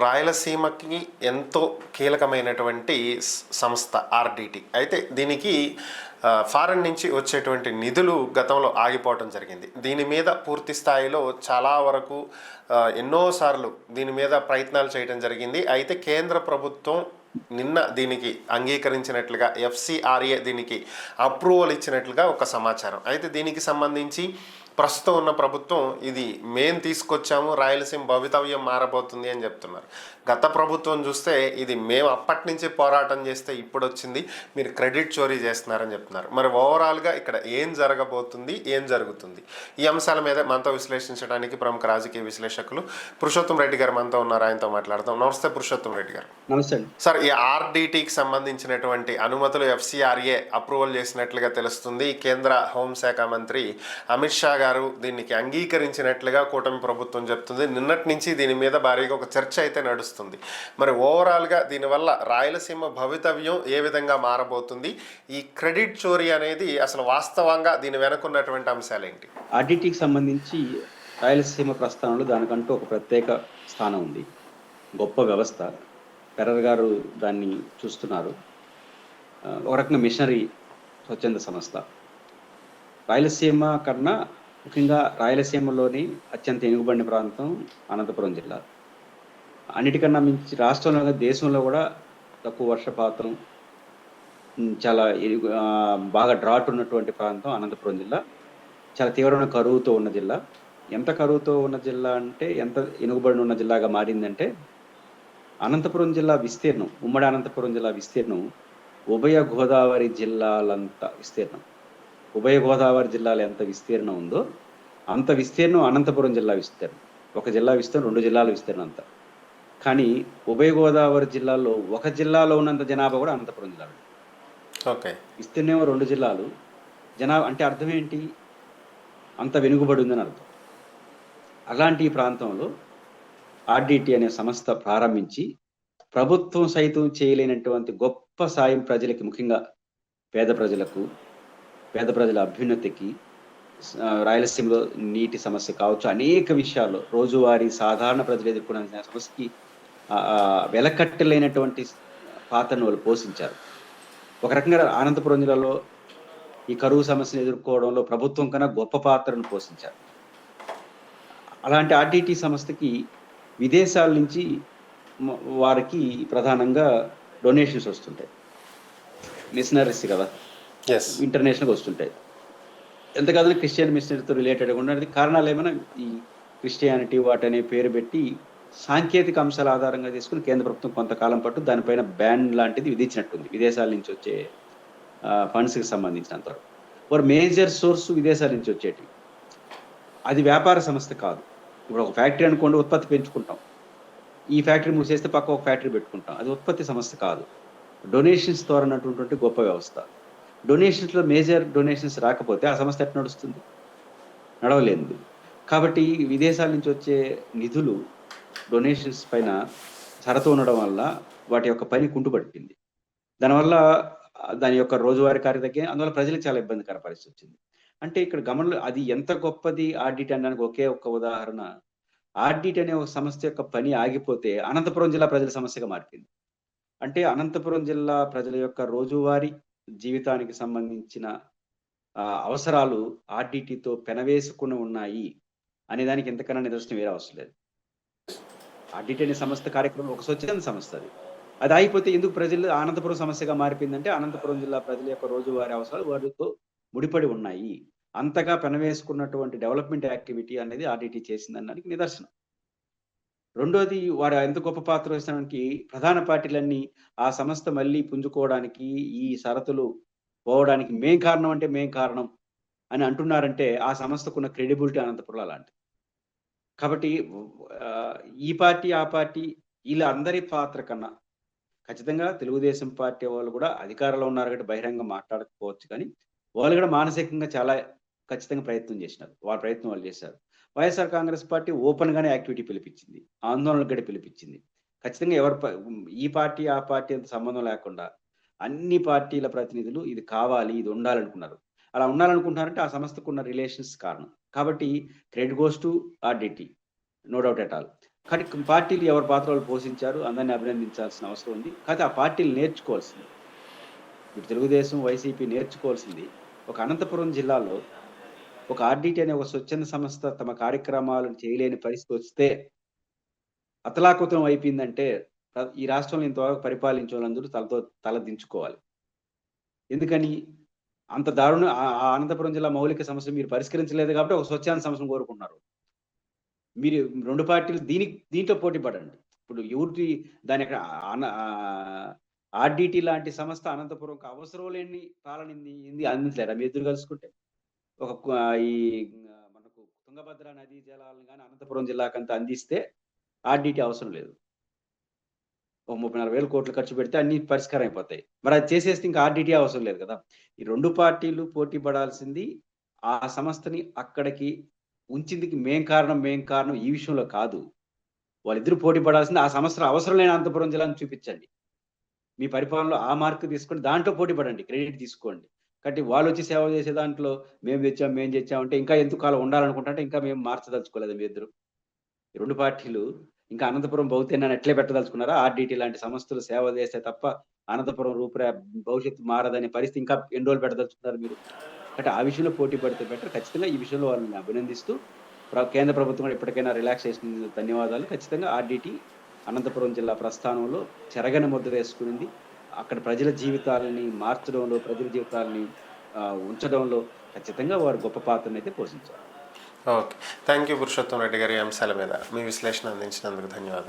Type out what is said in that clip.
రాయలసీమకి ఎంతో కీలకమైనటువంటి సంస్థ ఆర్డిటి. అయితే దీనికి ఫారెన్ నుంచి వచ్చేటువంటి నిధులు గతంలో ఆగిపోవటం జరిగింది. దీని మీద పూర్తి స్థాయిలో చాలా వరకు ఎన్నోసార్లు దీని మీద ప్రయత్నాలు చేయడం జరిగింది. అయితే కేంద్ర ప్రభుత్వం నిన్న దీనికి అంగీకరించినట్లుగా, ఎఫ్సిఆర్ఏ దీనికి అప్రూవల్ ఇచ్చినట్లుగా ఒక సమాచారం. అయితే దీనికి సంబంధించి ప్రస్తుతం ఉన్న ప్రభుత్వం ఇది మేం తీసుకొచ్చాము, రాయలసీమ భవితవ్యం మారబోతుంది అని చెప్తున్నారు. గత ప్రభుత్వం చూస్తే ఇది మేము అప్పటి నుంచి పోరాటం చేస్తే ఇప్పుడు వచ్చింది, మీరు క్రెడిట్ చోరీ చేస్తున్నారని చెప్తున్నారు. మరి ఓవరాల్గా ఇక్కడ ఏం జరగబోతుంది, ఏం జరుగుతుంది, ఈ అంశాల మీద మనతో విశ్లేషించడానికి ప్రముఖ రాజకీయ విశ్లేషకులు పురుషోత్తం రెడ్డి గారు మనతో ఉన్నారు. ఆయనతో మాట్లాడదాం. నమస్తే పురుషోత్తం రెడ్డి గారు. నమస్తే సార్, ఈ ఆర్డిటికి సంబంధించినటువంటి అనుమతులు ఎఫ్సిఆర్ఏ అప్రూవల్ చేసినట్లుగా తెలుస్తుంది. కేంద్ర హోంశాఖ మంత్రి అమిత్ షా గారు దీనికి అంగీకరించినట్లుగా కూటమి ప్రభుత్వం చెప్తుంది. నిన్నటి నుంచి దీని మీద భారీగా ఒక చర్చ అయితే నడుస్తుంది. మరి ఓవరాల్గా దీనివల్ల రాయలసీమ భవితవ్యం ఏ విధంగా మారబోతుంది, ఈ క్రెడిట్ చోరీ అనేది అసలు వాస్తవంగా దీని వెనుకున్నటువంటి అంశాలు ఏంటి? ఆర్డిటికి సంబంధించి రాయలసీమ ప్రస్థానంలో దానికంటూ ఒక ప్రత్యేక స్థానం ఉంది. గొప్ప వ్యవస్థ. పెరర్ గారు దాన్ని చూస్తున్నారు. ఒక రకంగా మిషనరీ స్వచ్ఛంద సంస్థ. రాయలసీమ కన్నా ముఖ్యంగా రాయలసీమలోని అత్యంత ఎనుగుబడిన ప్రాంతం అనంతపురం జిల్లా. అన్నిటికన్నా మించి రాష్ట్రంలో, దేశంలో కూడా తక్కువ వర్షపాతం, చాలా బాగా డ్రాట్ ఉన్నటువంటి ప్రాంతం అనంతపురం జిల్లా. చాలా తీవ్రమైన కరువుతో ఉన్న జిల్లా. ఎంత కరువుతో ఉన్న జిల్లా అంటే, ఎంత ఎనుగుబడి ఉన్న జిల్లాగా మారిందంటే, అనంతపురం జిల్లా విస్తీర్ణం, ఉమ్మడి అనంతపురం జిల్లా విస్తీర్ణం ఉభయ గోదావరి జిల్లాలంత విస్తీర్ణం. ఉభయ గోదావరి జిల్లాలు ఎంత విస్తీర్ణం ఉందో అంత విస్తీర్ణం అనంతపురం జిల్లా విస్తీర్ణం. ఒక జిల్లా విస్తీర్ణం 2 జిల్లాల విస్తీర్ణం అంత. కానీ ఉభయ గోదావరి జిల్లాలో ఒక జిల్లాలో ఉన్నంత జనాభా కూడా అనంతపురం జిల్లాలో. ఓకే, విస్తీర్ణం 2 జిల్లాలు, జనాభా అంటే అర్థం ఏంటి? అంత వెనుకబడి ఉందని అర్థం. అలాంటి ప్రాంతంలో ఆర్డిటి అనే సంస్థ ప్రారంభించి ప్రభుత్వం సైతం చేయలేనటువంటి గొప్ప సాయం ప్రజలకి, ముఖ్యంగా పేద ప్రజలకు, పేద ప్రజల అభ్యున్నతికి, రాయలసీమలో నీటి సమస్య కావచ్చు, అనేక విషయాల్లో రోజువారీ సాధారణ ప్రజలు ఎదుర్కొనే సమస్యకి వెలకట్టలేనటువంటి పాత్రను వాళ్ళు పోషించారు. ఒక రకంగా అనంతపురం జిల్లాలో ఈ కరువు సమస్యను ఎదుర్కోవడంలో ప్రభుత్వం కన్నా గొప్ప పాత్రను పోషించారు. అలాంటి ఆర్డిటి సంస్థకి విదేశాల నుంచి వారికి ప్రధానంగా డొనేషన్స్ వస్తుంటాయి. మిషనరీస్ కదా, ఇంటర్నేషనల్గా వస్తుంటాయి. ఎంత కాదు క్రిస్టియన్ మిషనరీతో రిలేటెడ్గా ఉన్నది. కారణాలు ఏమైనా ఈ క్రిస్టియానిటీ వాటనే పేరు పెట్టి సాంకేతిక అంశాల ఆధారంగా తీసుకుని కేంద్ర ప్రభుత్వం కొంతకాలం పాటు దానిపైన బ్యాన్ లాంటిది విధించినట్టుంది. విదేశాల నుంచి వచ్చే ఫండ్స్కి సంబంధించినంత వారు మేజర్ సోర్స్ విదేశాల నుంచి వచ్చేటివి. అది వ్యాపార సంస్థ కాదు. ఇప్పుడు ఒక ఫ్యాక్టరీ అనుకోండి, ఉత్పత్తి పెంచుకుంటాం. ఈ ఫ్యాక్టరీ మూసేస్తే పక్క ఒక ఫ్యాక్టరీ పెట్టుకుంటాం. అది ఉత్పత్తి సంస్థ కాదు. డొనేషన్స్ ద్వారా ఉన్నటువంటి గొప్ప వ్యవస్థ. డొనేషన్స్లో మేజర్ డొనేషన్స్ రాకపోతే ఆ సంస్థ ఎట్లా నడుస్తుంది? నడవలేదు. కాబట్టి విదేశాల నుంచి వచ్చే నిధులు డొనేషన్స్ పైన సరతో ఉండడం వల్ల వాటి యొక్క పని కుంటుపడిపోయింది. దానివల్ల దాని యొక్క రోజువారీ కార్యతగ్గే, అందువల్ల ప్రజలకు చాలా ఇబ్బందికర పరిస్థితి వచ్చింది. అంటే ఇక్కడ గమనంలో అది ఎంత గొప్పది ఆర్డిట్ అనడానికి ఒకే ఒక్క ఉదాహరణ. ఆర్డిట్ అనే ఒక సంస్థ యొక్క పని ఆగిపోతే అనంతపురం జిల్లా ప్రజల సమస్యగా మారిపోయింది. అంటే అనంతపురం జిల్లా ప్రజల యొక్క రోజువారీ జీవితానికి సంబంధించిన అవసరాలు ఆర్డిటితో పెనవేసుకుని ఉన్నాయి అనేదానికి ఎంతకన్నా నిదర్శనం వేరే అవసరం లేదు. ఆర్డిటి అనే సంస్థ కార్యక్రమం ఒక స్వచ్ఛంద సంస్థ. అది అయిపోతే ఎందుకు ప్రజలు అనంతపురం సమస్యగా మారిపోయిందంటే, అనంతపురం జిల్లా ప్రజల యొక్క రోజువారీ అవసరాలు వాటితో ముడిపడి ఉన్నాయి. అంతగా పెనవేసుకున్నటువంటి డెవలప్మెంట్ యాక్టివిటీ అనేది ఆర్డిటి చేసిందనడానికి నిదర్శనం. రెండోది, వారు ఎంత గొప్ప పాత్ర వేసడానికి ప్రధాన పార్టీలన్నీ ఆ సంస్థ మళ్ళీ పుంజుకోవడానికి, ఈ షరతులు పోవడానికి మేం కారణం అంటే మేం కారణం అని అంటున్నారంటే ఆ సంస్థకున్న క్రెడిబిలిటీ అనంతపురంలో అలాంటి. కాబట్టి ఈ పార్టీ ఆ పార్టీ వీళ్ళ అందరి పాత్ర కన్నా ఖచ్చితంగా తెలుగుదేశం పార్టీ వాళ్ళు కూడా అధికారంలో ఉన్నారు కాబట్టి బహిరంగ మాట్లాడకపోవచ్చు, కానీ వాళ్ళు కూడా మానసికంగా చాలా ఖచ్చితంగా ప్రయత్నం చేసినారు. వాళ్ళ ప్రయత్నం వాళ్ళు చేశారు. వైఎస్ఆర్ కాంగ్రెస్ పార్టీ ఓపెన్ గానే యాక్టివిటీ పిలిపించింది, ఆందోళనకు కూడా పిలిపించింది. ఖచ్చితంగా ఈ పార్టీ ఆ పార్టీ అంత సంబంధం లేకుండా అన్ని పార్టీల ప్రతినిధులు ఇది కావాలి, ఇది ఉండాలనుకున్నారు. అలా ఉండాలనుకుంటున్నారంటే ఆ సంస్థకు ఉన్న రిలేషన్స్ కారణం. కాబట్టి credit goes to RDT, no doubt at all. కానీ పార్టీలు ఎవరి పాత్ర వాళ్ళు పోషించారు. అందరిని అభినందించాల్సిన అవసరం ఉంది. కాకపోతే ఆ పార్టీలు నేర్చుకోవాల్సింది. ఇప్పుడు తెలుగుదేశం, వైసీపీ నేర్చుకోవాల్సింది ఒక అనంతపురం జిల్లాలో ఒక ఆర్‌డిటి అనే ఒక స్వచ్ఛంద సంస్థ తమ కార్యక్రమాలను చేయలేని పరిస్థితి వస్తే అతలాకుతలం అయిపోయిందంటే ఈ రాష్ట్రంలో ఇంతవరకు పరిపాలించోళ్ళందరూ తల దించుకోవాలి. ఎందుకని? అంత దారుణం ఆ అనంతపురం జిల్లా మౌలిక సమస్యలు మీరు పరిష్కరించలేదు కాబట్టి ఒక స్వచ్ఛంద సంస్థను కోరుకున్నారు. మీరు 2 పార్టీలు దీంట్లో పోటీ పడండి. ఇప్పుడు ఎవరిది దాని అక్కడ ఆర్‌డిటి లాంటి సంస్థ అనంతపురంకి అవసరం లేని పాలన అందించలేరా మీ ఇద్దరు కలుసుకుంటే? ఒక కు ఈ మనకు తుంగభద్ర నదీ జలాలను గాని అనంతపురం జిల్లాకంతా అందిస్తే ఆర్‌డిటి అవసరం లేదు. ఓ 30, 40 వేల కోట్లు ఖర్చు పెడితే అన్నీ పరిష్కారం అయిపోతాయి. మరి అది చేసేస్తే ఇంకా ఆర్‌డిటి అవసరం లేదు కదా! ఈ 2 పార్టీలు పోటీ పడాల్సింది ఆ సంస్థని అక్కడికి ఉంచిందికి మేం కారణం ఈ విషయంలో కాదు. వాళ్ళిద్దరూ పోటీ పడాల్సింది ఆ సంస్థ అవసరం లేని అనంతపురం జిల్లాని చూపించండి. మీ పరిపాలనలో ఆ మార్క్ తీసుకొని దాంట్లో పోటీ పడండి. క్రెడిట్ తీసుకోండి. కాబట్టి వాళ్ళొచ్చి సేవ చేసే దాంట్లో మేము తెచ్చాం అంటే ఇంకా ఎందుకు అలా ఉండాలనుకుంటుంటే ఇంకా మేము మార్చదలుచుకోలేదా మీ ఇద్దరు? ఈ 2 పార్టీలు ఇంకా అనంతపురం భవితేనని అట్లే పెట్టదలుచుకున్నారా? ఆర్‌డిటి లాంటి సంస్థలు సేవ చేస్తే తప్ప అనంతపురం భవిష్యత్తు మారదనే పరిస్థితి ఇంకా ఎన్ని రోజులు పెట్టదలుచుకున్నారు మీరు? కాబట్టి ఆ విషయంలో పోటీ పడితే బెటర్. ఖచ్చితంగా ఈ విషయంలో వాళ్ళని అభినందిస్తూ కేంద్ర ప్రభుత్వం కూడా ఇప్పటికైనా రిలాక్సేషన్ ధన్యవాదాలు. ఖచ్చితంగా ఆర్‌డిటి అనంతపురం జిల్లా ప్రస్థానంలో చెరగని ముద్ర వేసుకునింది. అక్కడ ప్రజల జీవితాలని మార్చడంలో, ప్రజల జీవితాలని ఉంచడంలో ఖచ్చితంగా వారు గొప్ప పాత్రనైతే పోషించారు. Okay. Thank you Purushottam Reddy గారి, ఈ అంశాల మీద మీ విశ్లేషణ అందించినందుకు ధన్యవాదాలు.